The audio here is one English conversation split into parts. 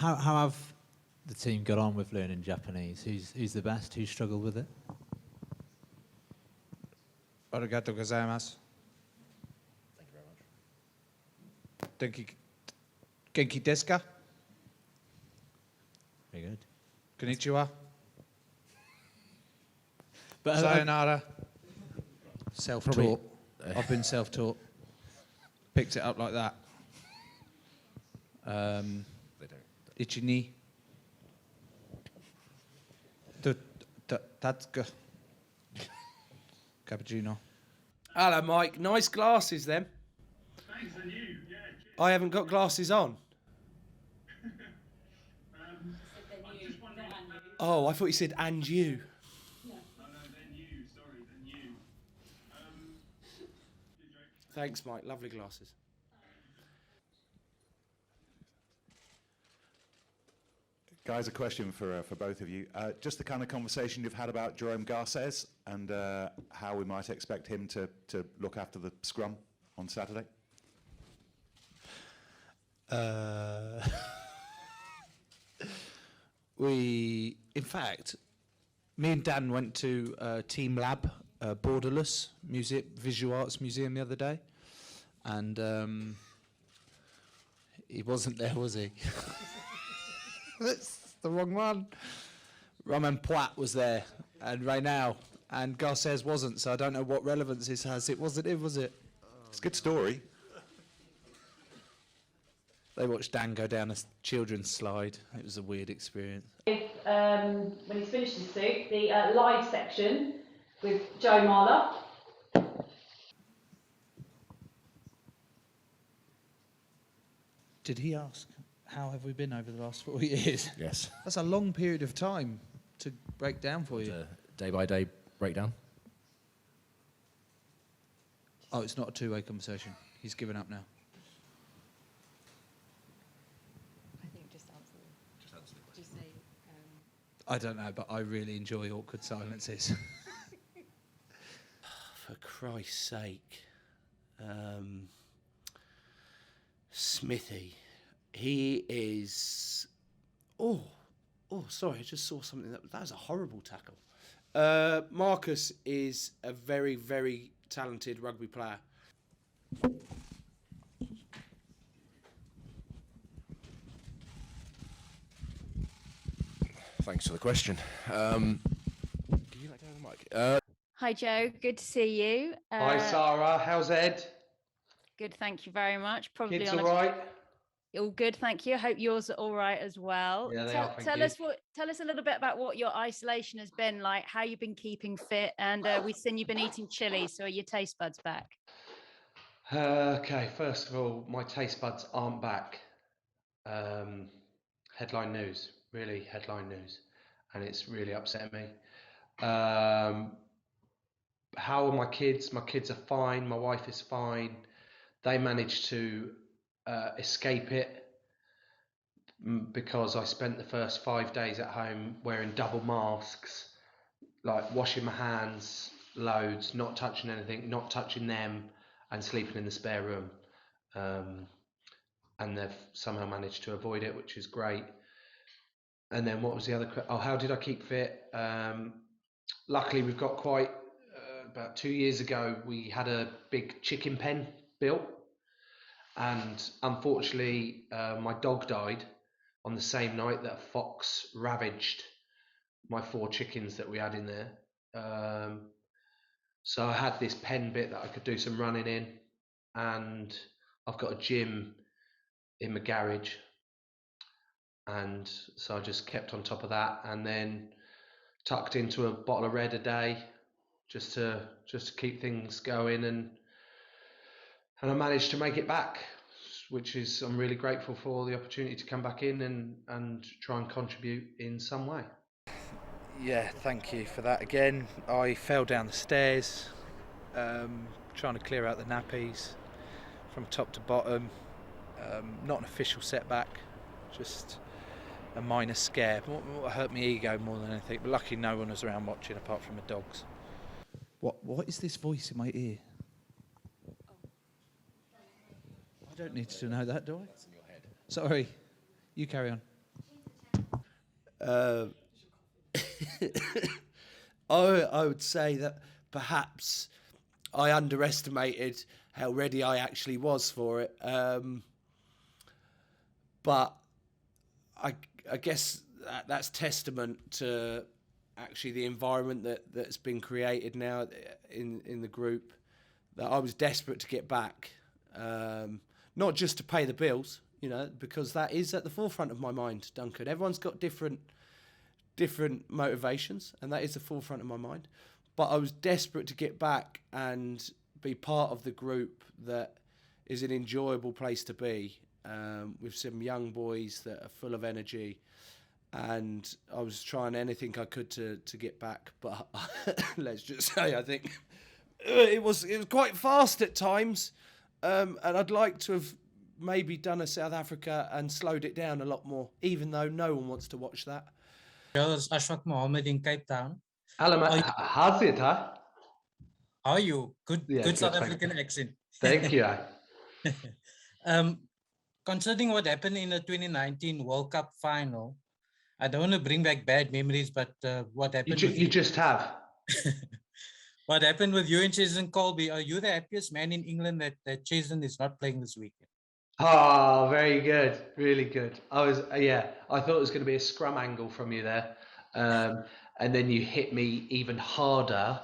How have the team got on with learning Japanese? Who's the best? Who struggled with it? Arigatou gozaimasu. Thank you very much. Genki desu ka? Very good. Konnichiwa. But Sayonara. Self-taught. I've been self-taught. Picked it up like that. They don't. Ichi-ni. Tatsuka. Cappuccino. Hello, Mike. Nice glasses, them. Thanks, and you. Yeah. I haven't got glasses on. I just wondering. Oh, I thought you said and you. No, then you. Sorry, then you. Good joke. Thanks, Mike. Lovely glasses. Guys, a question for both of you. Just the kind of conversation you've had about Jerome Garces and how we might expect him to look after the scrum on Saturday. In fact, me and Dan went to Team Lab, Borderless Visual Arts Museum the other day, and he wasn't there, was he? That's the wrong one. Romain Poit was there, and Reynal, and Garces wasn't, so I don't know what relevance this has. It wasn't him, was it? It's a good story. They watched Dan go down a children's slide. It was a weird experience. When he's finished his suit, the live section with Joe Marler. Did he ask, how have we been over the last 4 years? Yes. That's a long period of time to break down for you. Day-by-day breakdown. Oh, it's not a two-way conversation. He's given up now. I think just answer them. Just answer the question. Just say, I don't know, but I really enjoy awkward silences. For Christ's sake. Smithy. He is... Oh, sorry, I just saw something. That was a horrible tackle. Marcus is a very, very talented rugby player. Thanks for the question. Do you like to have the mic? Hi, Joe. Good to see you. Hi, Sarah. How's Ed? Good, thank you very much. Probably Kids on all right? All good, thank you. I hope yours are all right as well. Yeah, they tell, are, thank tell you. us tell us a little bit about what your isolation has been like, how you've been keeping fit, and we've seen you've been eating chili, so are your taste buds back? Okay, first of all, my taste buds aren't back. Headline news, really headline news, and it's really upset me. How are my kids? My kids are fine. My wife is fine. They managed to escape it because I spent the first 5 days at home wearing double masks, like washing my hands loads, not touching anything, not touching them, and sleeping in the spare room. And they've somehow managed to avoid it, which is great. And then what was the other question? Oh, how did I keep fit? Luckily, we've got quite, about 2 years ago, we had a big chicken pen built. And unfortunately, my dog died on the same night that a fox ravaged my 4 chickens that we had in there. So I had this pen bit that I could do some running in, and I've got a gym in my garage, and so I just kept on top of that, and then tucked into a bottle of red a day just to keep things going, and I managed to make it back, which is, I'm really grateful for the opportunity to come back in and try and contribute in some way. Yeah, thank you for that again. I fell down the stairs, trying to clear out the nappies from top to bottom. Not an official setback, just a minor scare. What hurt my ego more than anything, but luckily no one was around watching apart from the dogs. What is this voice in my ear? I don't need to know that, do I? It's in your head. Sorry, you carry on. I would say that perhaps I underestimated how ready I actually was for it. But I guess that's testament to actually the environment that's been created now in the group, that I was desperate to get back, not just to pay the bills, because that is at the forefront of my mind, Duncan. Everyone's got different motivations, and that is the forefront of my mind. But I was desperate to get back and be part of the group that is an enjoyable place to be, with some young boys that are full of energy. And I was trying anything I could to get back, but let's just say I think it was quite fast at times, and I'd like to have maybe done a South Africa and slowed it down a lot more, even though no one wants to watch that. Girls, Ashfaq Mohammed in Cape Town. Hello, mate. How's it, huh? How are you? Good, Yeah, good South good, African accent. Thank you. Concerning what happened in the 2019 World Cup final, I don't want to bring back bad memories, but what happened? You just have. What happened with you and Jason Colby? Are you the happiest man in England that Jason is not playing this weekend? Oh, very good. Really good. I thought it was going to be a scrum angle from you there. And then you hit me even harder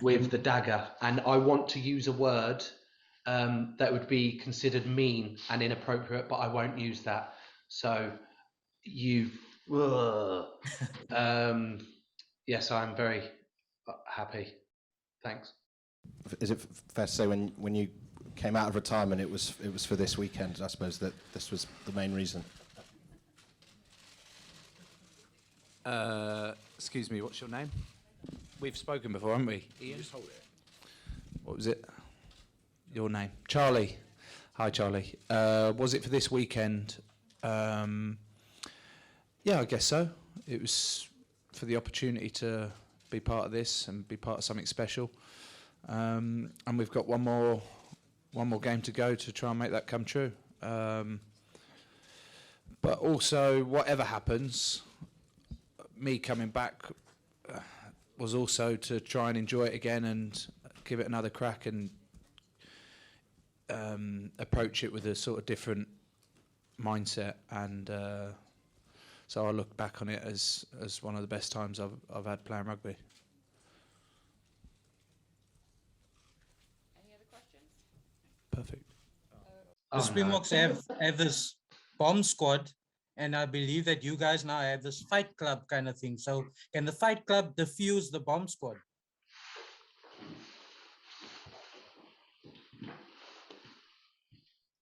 with the dagger. And I want to use a word that would be considered mean and inappropriate, but I won't use that. So yes, I'm very happy. Thanks. Is it fair to say when you came out of retirement, it was for this weekend? I suppose that this was the main reason. Excuse me, what's your name? We've spoken before, haven't we? Ian? Just hold it. What was it? Your name? Charlie. Hi, Charlie. Was it for this weekend? Yeah, I guess so. It was for the opportunity to be part of this and be part of something special. And we've got one more game to go to try and make that come true. But also, whatever happens, me coming back was also to try and enjoy it again and give it another crack and approach it with a sort of different mindset. And so I look back on it as one of the best times I've had playing rugby. Any other questions? Perfect. The Springboks have this bomb squad, and I believe that you guys now have this fight club kind of thing. So can the fight club defuse the bomb squad?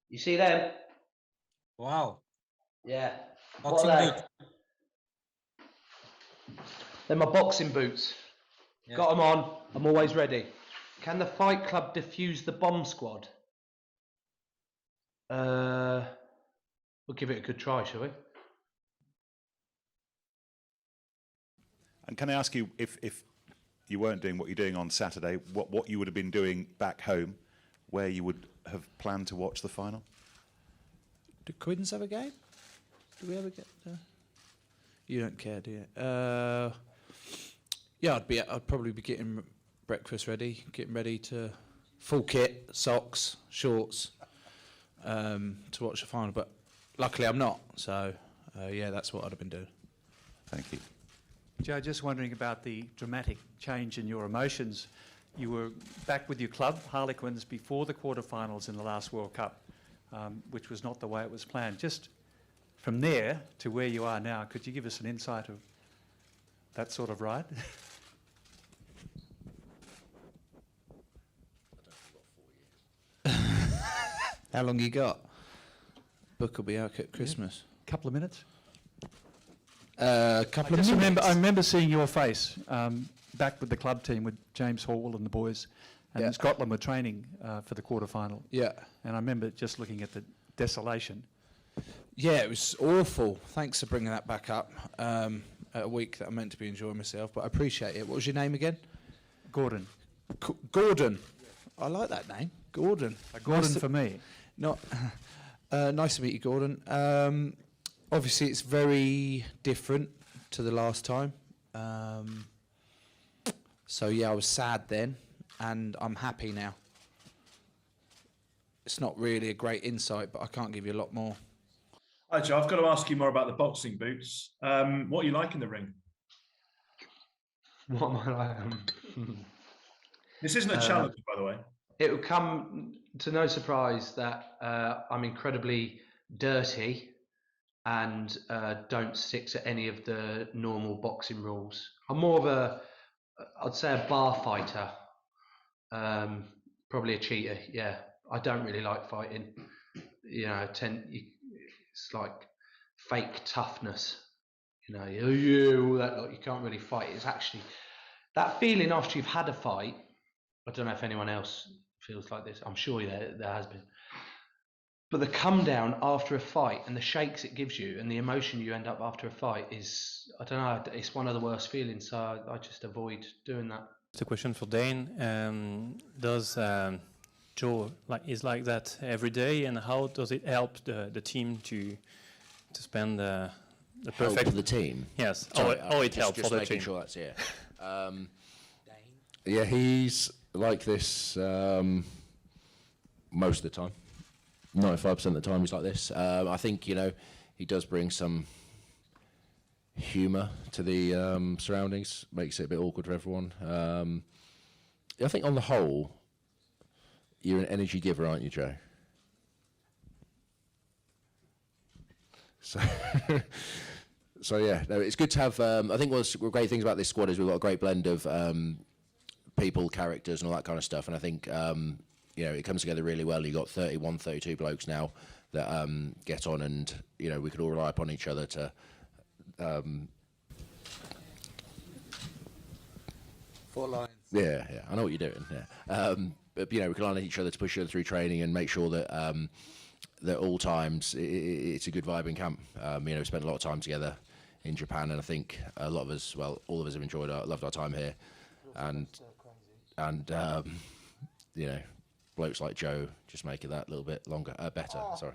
You see them? Wow. Yeah. Boxing What are they? boots. They're my boxing boots. Yeah. Got them on. I'm always ready. Can the fight club defuse the bomb squad? We'll give it a good try, shall we? And can I ask you, if you weren't doing what you're doing on Saturday, what you would have been doing back home, where you would have planned to watch the final? Do Quins have a game? Do we ever get? You don't care, do you? Yeah, I'd probably be getting breakfast ready, getting ready to full kit, socks, shorts, to watch the final. But luckily, I'm not. So yeah, that's what I'd have been doing. Thank you. Joe, just wondering about the dramatic change in your emotions. You were back with your club, Harlequins, before the quarterfinals in the last World Cup, which was not the way it was planned. Just from there to where you are now, could you give us an insight of that sort of ride? How long you got? Book will be out at Christmas. Couple of minutes? Couple of minutes. I remember seeing your face back with the club team with James Hall and the boys, and Yeah. Scotland were training for the quarterfinal. Yeah. And I remember just looking at the desolation. Yeah, it was awful. Thanks for bringing that back up at a week that I meant to be enjoying myself, but I appreciate it. What was your name again? Gordon. Gordon. I like that name, Gordon. Gordon for me. Not nice to meet you, Gordon. Obviously, it's very different to the last time. So yeah, I was sad then, and I'm happy now. It's not really a great insight, but I can't give you a lot more. Hi, Joe. I've got to ask you more about the boxing boots. What are you like in the ring? What am I like? This isn't a challenge, by the way. It will come to no surprise that I'm incredibly dirty and don't stick to any of the normal boxing rules. I'm more of I'd say a bar fighter, probably a cheater. Yeah, I don't really like fighting. You know, it's like fake toughness. You know, all that lot, you can't really fight. It's actually that feeling after you've had a fight. I don't know if anyone else feels like this. I'm sure there has been. But the come down after a fight and the shakes it gives you and the emotion you end up after a fight is, I don't know, it's one of the worst feelings. So I just avoid doing that. It's a question for Dane. Does Joe is like that every day, and how does it help the team to spend the perfect help the team? Yes. Sorry, how it helps for the making team. sure that's yeah, he's like this most of the time. 95% of the time he's like this. I think, you know, he does bring some humour to the surroundings, makes it a bit awkward for everyone. I think on the whole, you're an energy giver, aren't you, Joe? So, so yeah, no, it's good to have. I think one of the great things about this squad is we've got a great blend of people, characters, and all that kind of stuff. And I think you know, it comes together really well. You've got 31, 32 blokes now that get on, and you know, we could all rely upon each other to. 4 lines. Yeah, I know what you're doing. Yeah, but you know, we can rely on each other to push each other through training and make sure that that all times it's a good vibe in camp. You know, we spent a lot of time together in Japan, and I think a lot of us, well, all of us have loved our time here, and you know, blokes like Joe just make it that little bit longer, better. Sorry.